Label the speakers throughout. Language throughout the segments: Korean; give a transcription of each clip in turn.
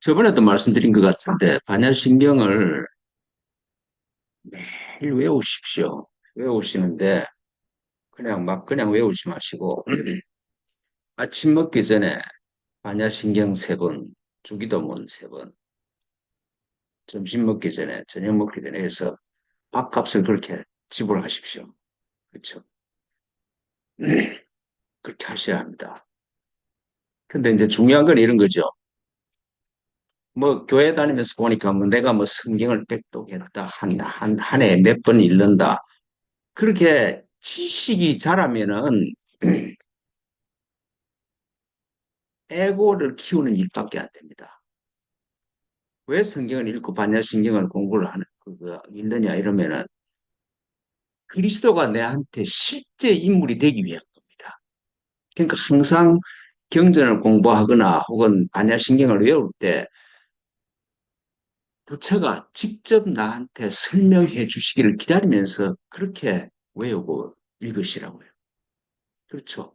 Speaker 1: 저번에도 말씀드린 것 같은데 반야신경을 매일 외우십시오. 외우시는데 그냥 외우지 마시고 아침 먹기 전에 반야신경 세 번, 주기도문 세 번, 점심 먹기 전에, 저녁 먹기 전에 해서 밥값을 그렇게 지불하십시오. 그렇죠? 그렇게 하셔야 합니다. 근데 이제 중요한 건 이런 거죠. 뭐 교회 다니면서 보니까 뭐 내가 뭐 성경을 백독했다, 한 해에 몇 번 읽는다. 그렇게 지식이 자라면은 에고를 키우는 일밖에 안 됩니다. 왜 성경을 읽고 반야신경을 공부를 읽느냐 이러면은 그리스도가 내한테 실제 인물이 되기 위한 겁니다. 그러니까 항상 경전을 공부하거나 혹은 반야신경을 외울 때 부처가 직접 나한테 설명해 주시기를 기다리면서 그렇게 외우고 읽으시라고요. 그렇죠.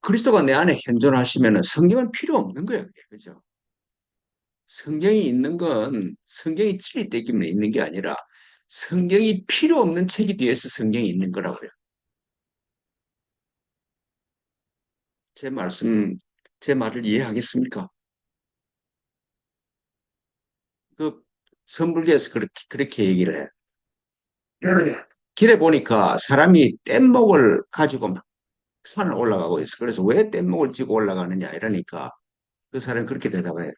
Speaker 1: 그리스도가 내 안에 현존하시면은 성경은 필요 없는 거예요. 그죠? 성경이 있는 건 성경이 진리 때문에 있는 게 아니라 성경이 필요 없는 책이 뒤에서 성경이 있는 거라고요. 제 말씀, 제 말을 이해하겠습니까? 그 선불교에서 그렇게 얘기를 해. 길에 보니까 사람이 뗏목을 가지고 막 산을 올라가고 있어. 그래서 왜 뗏목을 지고 올라가느냐 이러니까 그 사람이 그렇게 대답해요.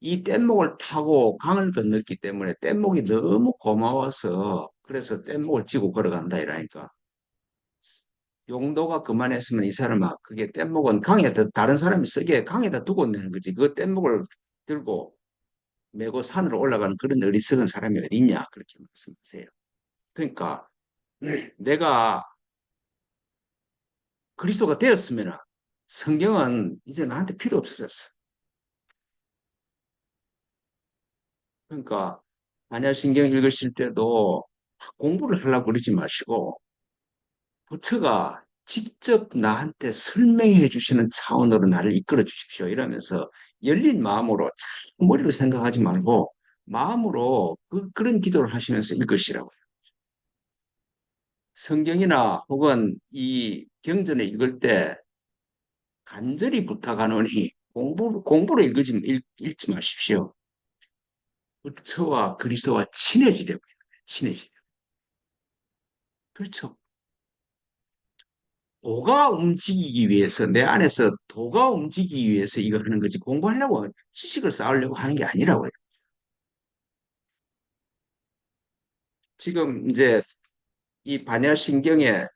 Speaker 1: 이 뗏목을 타고 강을 건넜기 때문에 뗏목이 너무 고마워서 그래서 뗏목을 지고 걸어간다 이러니까 용도가 그만했으면 이 사람아 그게 뗏목은 강에다 다른 사람이 쓰기에 강에다 두고 내는 거지 그 뗏목을 들고 메고 산으로 올라가는 그런 어리석은 사람이 어디 있냐 그렇게 말씀하세요. 그러니까 내가 그리스도가 되었으면 성경은 이제 나한테 필요 없어졌어. 그러니까 만약 신경 읽으실 때도 공부를 하려고 그러지 마시고 부처가 직접 나한테 설명해 주시는 차원으로 나를 이끌어 주십시오. 이러면서 열린 마음으로 자꾸 머리로 생각하지 말고 마음으로 그런 기도를 하시면서 읽으시라고요. 성경이나 혹은 이 경전을 읽을 때 간절히 부탁하노니 공부로 읽지 마십시오. 부처와 그리스도와 친해지려고요. 친해지려. 그렇죠. 도가 움직이기 위해서, 내 안에서 도가 움직이기 위해서 이거 하는 거지. 공부하려고, 지식을 쌓으려고 하는 게 아니라고요. 지금 이제 이 반야신경에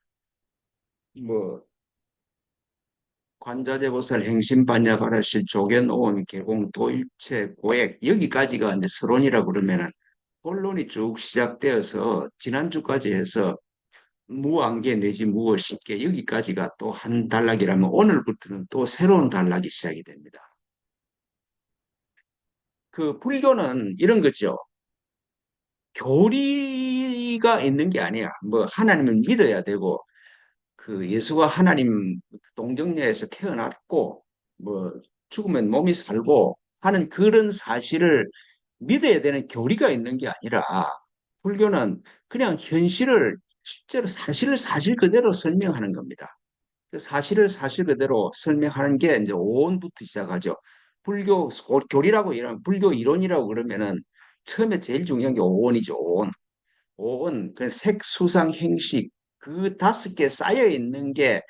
Speaker 1: 뭐, 관자재보살 행심반야바라실 조견오원 개공 도일체 고액 여기까지가 이제 서론이라고 그러면은 본론이 쭉 시작되어서 지난주까지 해서 무안개 내지 무엇이게 여기까지가 또 한 단락이라면 오늘부터는 또 새로운 단락이 시작이 됩니다. 그 불교는 이런 거죠. 교리가 있는 게 아니야. 뭐 하나님을 믿어야 되고 그 예수가 하나님 동정녀에서 태어났고 뭐 죽으면 몸이 살고 하는 그런 사실을 믿어야 되는 교리가 있는 게 아니라 불교는 그냥 현실을 실제로 사실을 사실 그대로 설명하는 겁니다. 그 사실을 사실 그대로 설명하는 게 이제 오온부터 시작하죠. 불교 교리라고 이런 불교 이론이라고 그러면은 처음에 제일 중요한 게 오온이죠. 오온. 오온, 그 색수상 행식 그 다섯 개 쌓여 있는 게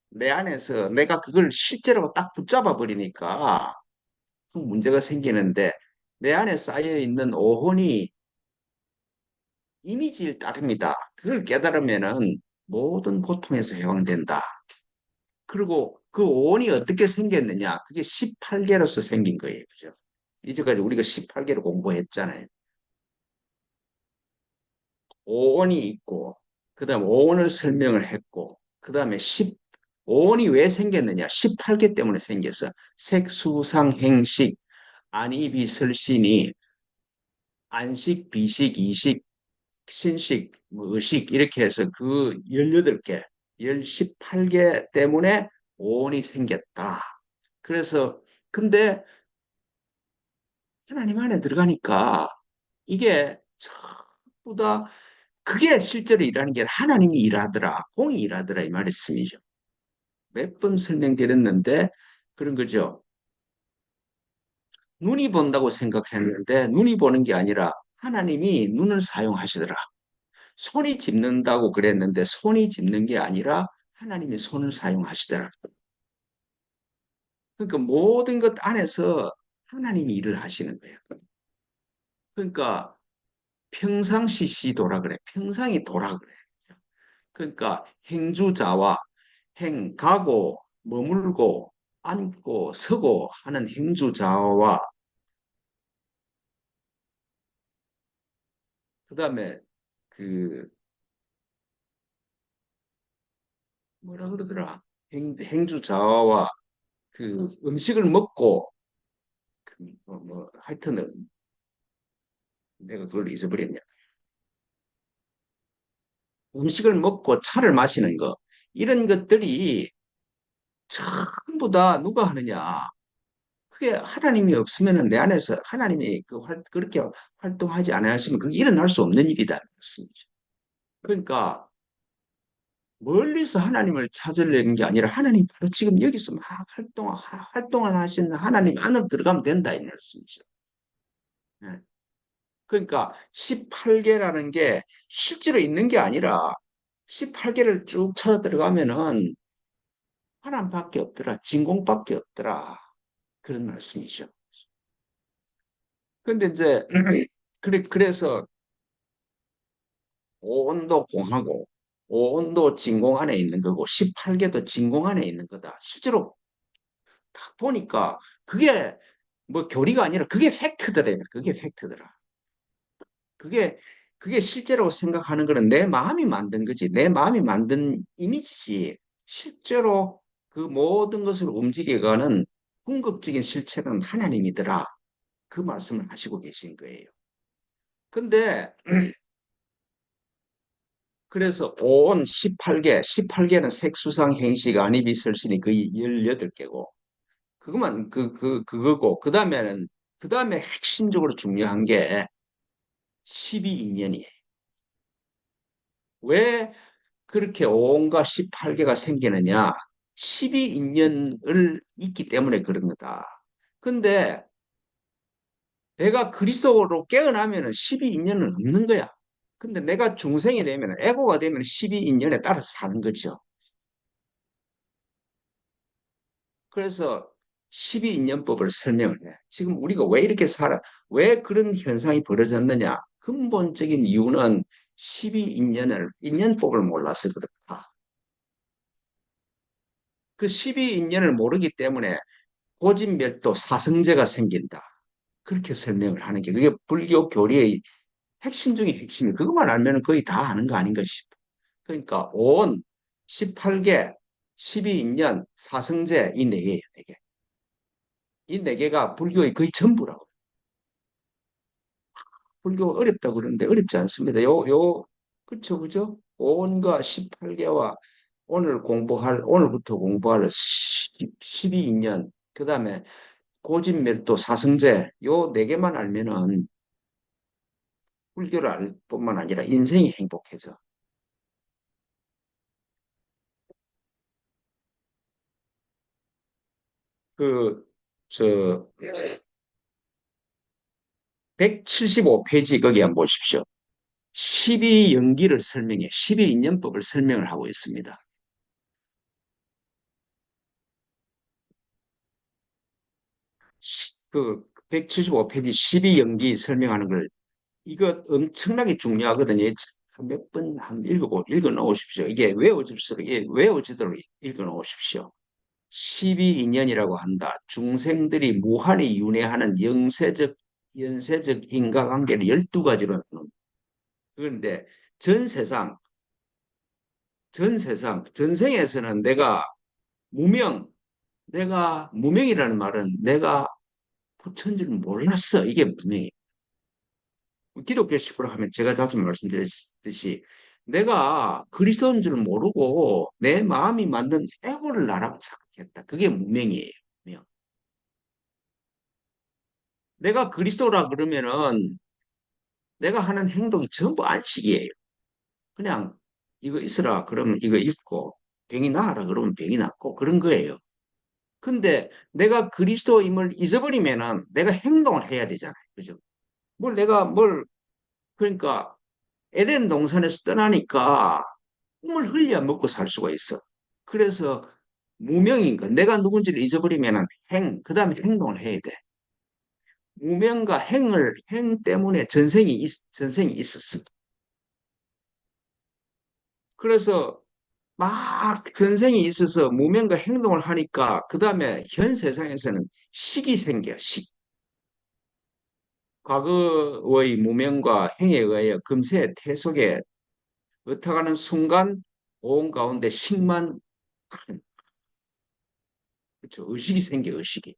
Speaker 1: 내 안에서 내가 그걸 실제로 딱 붙잡아 버리니까 그 문제가 생기는데 내 안에 쌓여 있는 오온이 이미지를 따릅니다. 그걸 깨달으면은 모든 고통에서 해방된다. 그리고 그 오온이 어떻게 생겼느냐? 그게 18개로서 생긴 거예요. 그죠? 이제까지 우리가 18개를 공부했잖아요. 오온이 있고, 그 다음 오온을 설명을 했고, 그 다음에 오온이 왜 생겼느냐? 18개 때문에 생겼어. 색수상 행식, 안이비설신이 안식, 비식, 이식, 신식, 뭐 의식 이렇게 해서 그 18개, 18개 때문에 오온이 생겼다. 그래서 근데 하나님 안에 들어가니까 이게 전부 다 그게 실제로 일하는 게 아니라 하나님이 일하더라, 공이 일하더라 이 말씀이죠. 몇 번 설명드렸는데 그런 거죠. 눈이 본다고 생각했는데 눈이 보는 게 아니라 하나님이 눈을 사용하시더라. 손이 짚는다고 그랬는데 손이 짚는 게 아니라 하나님이 손을 사용하시더라. 그러니까 모든 것 안에서 하나님이 일을 하시는 거예요. 그러니까 평상시시도라 그래. 평상이 도라 그래. 그러니까 행주자와 가고 머물고 앉고 서고 하는 행주자와 그다음에 그 뭐라 그러더라. 행주자와 그 음식을 먹고 하여튼 내가 그걸 잊어버렸냐. 음식을 먹고 차를 마시는 거 이런 것들이 전부 다 누가 하느냐. 그게 하나님이 없으면은 내 안에서 하나님이 그렇게 활동하지 않아 하시면 그게 일어날 수 없는 일이다. 말씀이죠. 그러니까 멀리서 하나님을 찾으려는 게 아니라 하나님 바로 지금 여기서 막 활동을 하시는 하나님 안으로 들어가면 된다. 이 말씀이죠. 네. 그러니까 18개라는 게 실제로 있는 게 아니라 18개를 쭉 찾아 들어가면은 하나님밖에 없더라. 진공밖에 없더라. 그런 말씀이죠. 근데 이제 그래서 오온도 공하고 오온도 진공 안에 있는 거고 18개도 진공 안에 있는 거다. 실제로 딱 보니까 그게 뭐 교리가 아니라 그게 팩트더래. 그게 팩트더라. 그게 그게 실제로 생각하는 거는 내 마음이 만든 거지. 내 마음이 만든 이미지지. 실제로 그 모든 것을 움직여가는 궁극적인 실체는 하나님이더라. 그 말씀을 하시고 계신 거예요. 근데 그래서 온 18개, 18개는 색수상 행식 안입이 설신이 거의 18개고 그것만 그거고 그다음에 핵심적으로 중요한 게 12인연이에요. 왜 그렇게 온갖 18개가 생기느냐? 12인연을 있기 때문에 그런 거다. 근데 내가 그리스도로 깨어나면은 12인연은 없는 거야. 근데 내가 중생이 되면 에고가 되면 12인연에 따라서 사는 거죠. 그래서 12인연법을 설명을 해. 지금 우리가 왜 이렇게 왜 그런 현상이 벌어졌느냐? 근본적인 이유는 12인연법을 몰라서 그렇다. 그 12인연을 모르기 때문에 고진멸도 사성제가 생긴다. 그렇게 설명을 하는 게 그게 불교 교리의 핵심 중에 핵심이 그것만 알면 거의 다 아는 거 아닌가 싶어. 그러니까 온 18개, 12인연, 사성제 이 네 개예요. 네 개. 이 네 개가 불교의 거의 전부라고. 불교 어렵다고 그러는데 어렵지 않습니다. 그쵸, 그죠? 온과 18개와 오늘부터 공부할 12인연, 그 다음에 고진멸도 사성제, 요 네 개만 알면은 불교를 알 뿐만 아니라 인생이 행복해져. 그, 저, 175페이지 거기 한번 보십시오. 12연기를 설명해, 12인연법을 설명을 하고 있습니다. 그 175페이지 12연기 설명하는 걸 이거 엄청나게 중요하거든요. 몇 번 한 읽어 놓으십시오. 이게 외워질수록 외워지도록 읽어 놓으십시오. 12인연이라고 한다. 중생들이 무한히 윤회하는 연세적 인과관계를 12가지로 나눈다. 그런데 전 세상, 전생에서는 내가 무명이라는 말은 내가 부처인 줄 몰랐어. 이게 무명이에요. 기독교식으로 하면 제가 자주 말씀드렸듯이 내가 그리스도인 줄 모르고 내 마음이 만든 에고를 나라고 착각했다. 그게 무명이에요. 무명. 내가 그리스도라 그러면은 내가 하는 행동이 전부 안식이에요. 그냥 이거 있으라 그러면 이거 있고 병이 나아라 그러면 병이 낫고 그런 거예요. 근데 내가 그리스도임을 잊어버리면은 내가 행동을 해야 되잖아요. 그죠? 뭘 그러니까 에덴 동산에서 떠나니까 꿈을 흘려 먹고 살 수가 있어. 그래서 무명인 거. 내가 누군지를 잊어버리면은 그다음에 행동을 해야 돼. 무명과 행 때문에 전생이 있었어. 그래서 막 전생이 있어서 무명과 행동을 하니까 그 다음에 현 세상에서는 식이 생겨. 과거의 무명과 행에 의하여 금세 태속에 어떡하는 순간 온 가운데 식만 그렇죠. 의식이 생겨 의식이.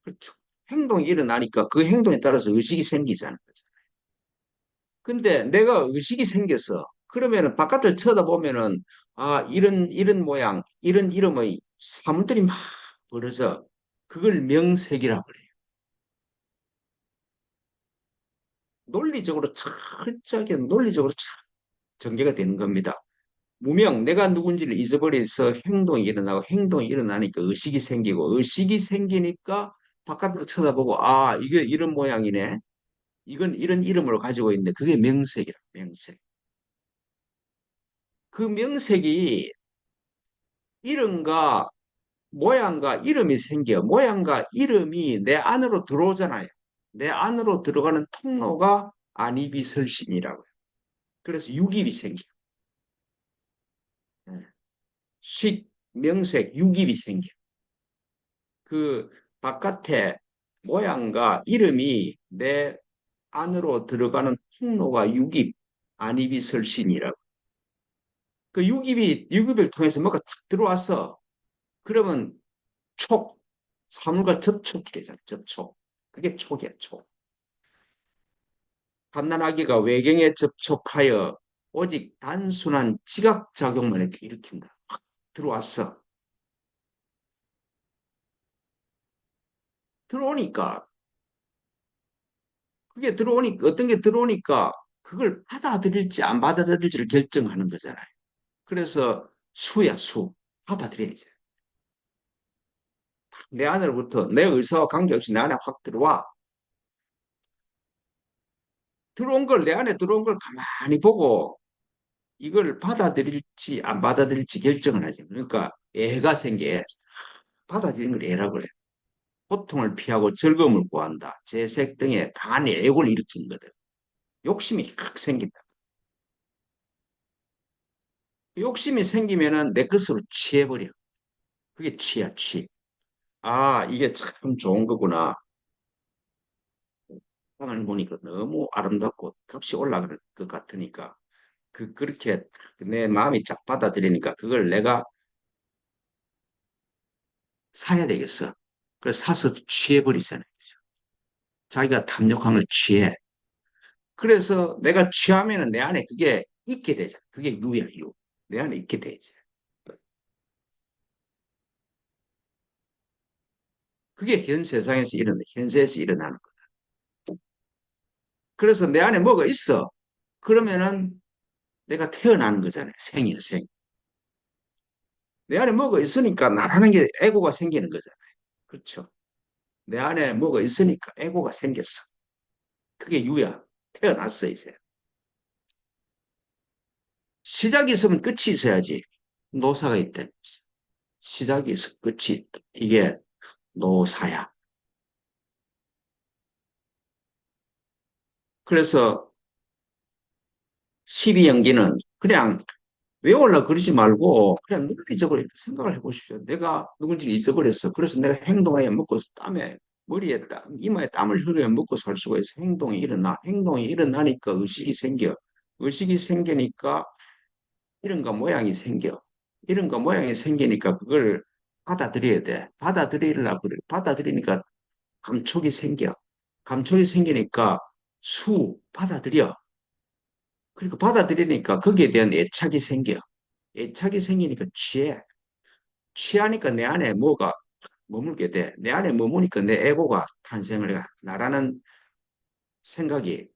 Speaker 1: 그렇죠. 행동이 일어나니까 그 행동에 따라서 의식이 생기잖아요. 근데 내가 의식이 생겼어. 그러면은 바깥을 쳐다보면은 아 이런 모양 이런 이름의 사물들이 막 벌어져. 그걸 명색이라고 그래요. 철저하게 논리적으로 전개가 되는 겁니다. 무명, 내가 누군지를 잊어버려서 행동이 일어나고 행동이 일어나니까 의식이 생기고 의식이 생기니까 바깥으로 쳐다보고 아, 이게 이런 모양이네. 이건 이런 이름으로 가지고 있는데 그게 명색이라, 명색. 그 명색이 이름과 모양과 이름이 생겨. 모양과 이름이 내 안으로 들어오잖아요. 내 안으로 들어가는 통로가 안이비설신이라고요. 그래서 육입이 생겨. 예. 명색, 육입이 생겨. 그 바깥에 모양과 이름이 내 안으로 들어가는 통로가 육입, 안입이설신이라고. 그 육입을 통해서 뭐가 탁 들어왔어. 그러면 촉, 사물과 접촉이 되잖아, 접촉. 그게 촉이야, 촉. 갓난아기가 외경에 접촉하여 오직 단순한 지각작용만 이렇게 일으킨다. 확 들어왔어. 들어오니까 그게 들어오니까 어떤 게 들어오니까 그걸 받아들일지 안 받아들일지를 결정하는 거잖아요. 그래서 수야 수 받아들여야지. 내 안으로부터 내 의사와 관계없이 내 안에 확 들어와. 들어온 걸 내 안에 들어온 걸 가만히 보고 이걸 받아들일지 안 받아들일지 결정을 하지. 그러니까 애가 생겨. 받아들이는 걸 애라고 그래. 고통을 피하고 즐거움을 구한다. 재색 등의 강한 애욕을 일으키는 거든. 욕심이 확 생긴다. 욕심이 생기면은 내 것으로 취해버려. 그게 취야, 취. 아, 이게 참 좋은 거구나. 방을 보니까 너무 아름답고 값이 올라갈 것 같으니까 그렇게 내 마음이 쫙 받아들이니까 그걸 내가 사야 되겠어. 그래서 사서 취해버리잖아요. 자기가 탐욕한 걸 취해. 그래서 내가 취하면은 내 안에 그게 있게 되잖아. 그게 유야, 유. 내 안에 있게 되지. 그게 현 세상에서 현세에서 일어나는 거야. 그래서 내 안에 뭐가 있어. 그러면은 내가 태어나는 거잖아요. 생이야, 생. 내 안에 뭐가 있으니까 나라는 게 에고가 생기는 거잖아요. 그렇죠. 내 안에 뭐가 있으니까 에고가 생겼어. 그게 유야. 태어났어, 이제. 시작이 있으면 끝이 있어야지. 노사가 있대. 시작이 있어, 끝이 있다. 이게 노사야. 그래서 12연기는 그냥 외우려 그러지 말고 그냥 논리적으로 이렇게 생각을 해보십시오. 내가 누군지 잊어버렸어. 그래서 내가 행동하여 먹고 머리에 이마에 땀을 흘려 먹고 살 수가 있어. 행동이 일어나. 행동이 일어나니까 의식이 생겨. 의식이 생기니까 이런가 모양이 생겨. 이런가 모양이 생기니까 그걸 받아들여야 돼. 받아들이려고 그래. 받아들이니까 감촉이 생겨. 감촉이 생기니까 받아들여. 그러니까 받아들이니까 거기에 대한 애착이 생겨. 애착이 생기니까 취해. 취하니까 내 안에 뭐가 머물게 돼. 내 안에 머무니까 내 에고가 탄생을 해. 나라는 생각이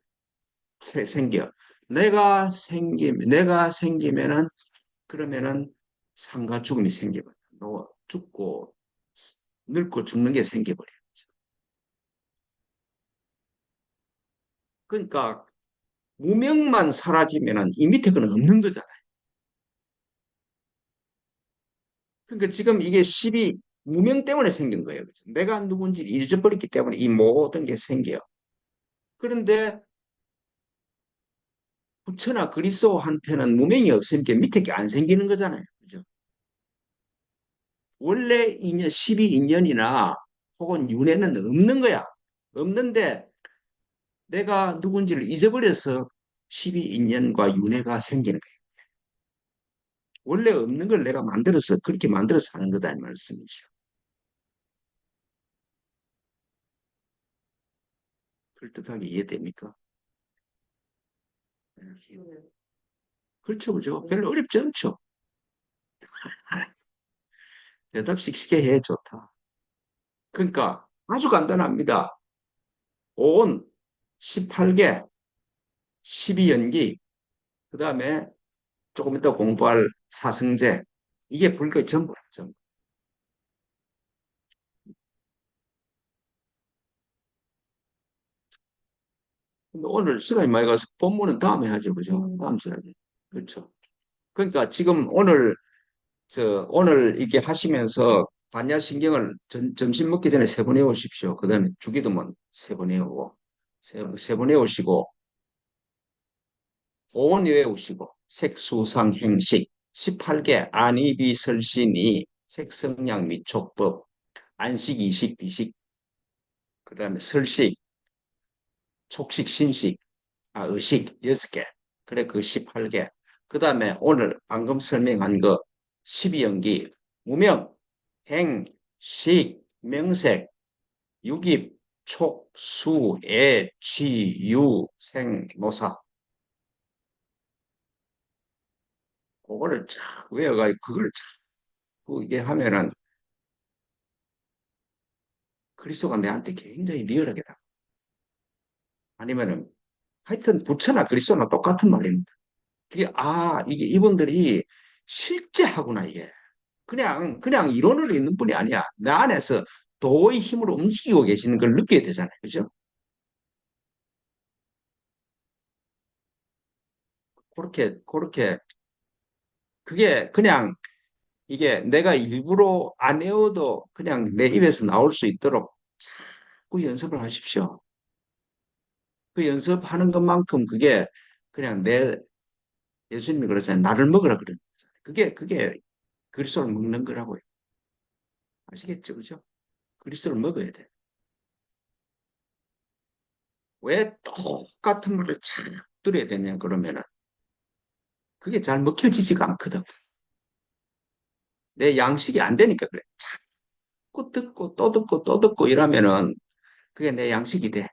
Speaker 1: 생겨. 내가 생기면은 그러면은 삶과 죽음이 생겨버려. 너 죽고 늙고 죽는 게 생겨버려. 그러니까 무명만 사라지면은 이 밑에 거는 없는 거잖아요. 그러니까 지금 이게 10이 무명 때문에 생긴 거예요. 그죠? 내가 누군지 잊어버렸기 때문에 이 모든 게 생겨요. 그런데 부처나 그리스도한테는 무명이 없으니까 밑에 게 안 생기는 거잖아요. 그죠? 원래 인연, 12 인연이나 혹은 윤회는 없는 거야. 없는데 내가 누군지를 잊어버려서 12 인연과 윤회가 생기는 거예요. 원래 없는 걸 내가 만들어서 그렇게 만들어서 하는 거다 이 말씀이죠. 그럴듯하게 이해됩니까? 그렇죠, 그죠? 별로 어렵지 않죠. 대답 씩씩해 해 좋다. 그러니까 아주 간단합니다. 온 18개, 12연기, 그 다음에 조금 이따 공부할 사성제. 이게 불교의 전부죠. 근데 오늘 시간이 많이 가서 본문은 다음에 하죠, 그죠? 다음 시간에. 그렇죠. 그러니까 지금 오늘 이렇게 하시면서 반야신경을 점심 먹기 전에 세 번 해오십시오. 그 다음에 주기도문 세 번 해오고, 세 번 해오시고, 오원 외우시고, 색수상 행식, 18개 안이비설신이 색성량 미촉법, 안식, 이식, 비식, 그 다음에 설식, 촉식, 신식, 의식 6개. 그래, 그 18개. 그 다음에 오늘 방금 설명한 거 12연기, 무명, 행, 식, 명색, 유깁, 촉, 수, 애, 취, 유, 생, 노사. 그거를 쫙 외워가지고 그걸 자꾸 이게 하면은 그리스도가 내한테 굉장히 리얼하게 다. 아니면은 하여튼 부처나 그리스도나 똑같은 말입니다. 이게 이분들이 실제 하구나, 이게. 그냥 이론으로 있는 분이 아니야. 내 안에서 도의 힘으로 움직이고 계시는 걸 느껴야 되잖아요. 그죠? 그렇게, 그게 그냥 이게 내가 일부러 안 외워도 그냥 내 입에서 나올 수 있도록 자꾸 연습을 하십시오. 그 연습하는 것만큼 그게 그냥 예수님이 그러잖아요. 나를 먹으라 그러는 거잖아요. 그게 그리스도를 먹는 거라고요. 아시겠죠? 그죠? 그리스도를 먹어야 돼. 왜 똑같은 말을 잘 들어야 되냐, 그러면은. 그게 잘 먹혀지지가 않거든. 내 양식이 안 되니까 그래. 자꾸 듣고 또 듣고 또 듣고 이러면은 그게 내 양식이 돼.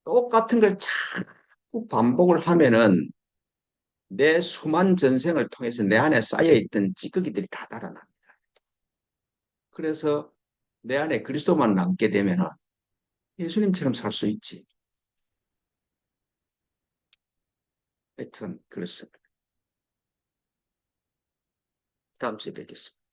Speaker 1: 똑같은 걸 자꾸 반복을 하면은 내 수만 전생을 통해서 내 안에 쌓여있던 찌꺼기들이 다 달아나. 그래서 내 안에 그리스도만 남게 되면은 예수님처럼 살 수 있지. 하여튼 그렇습니다. 다음 주에 뵙겠습니다.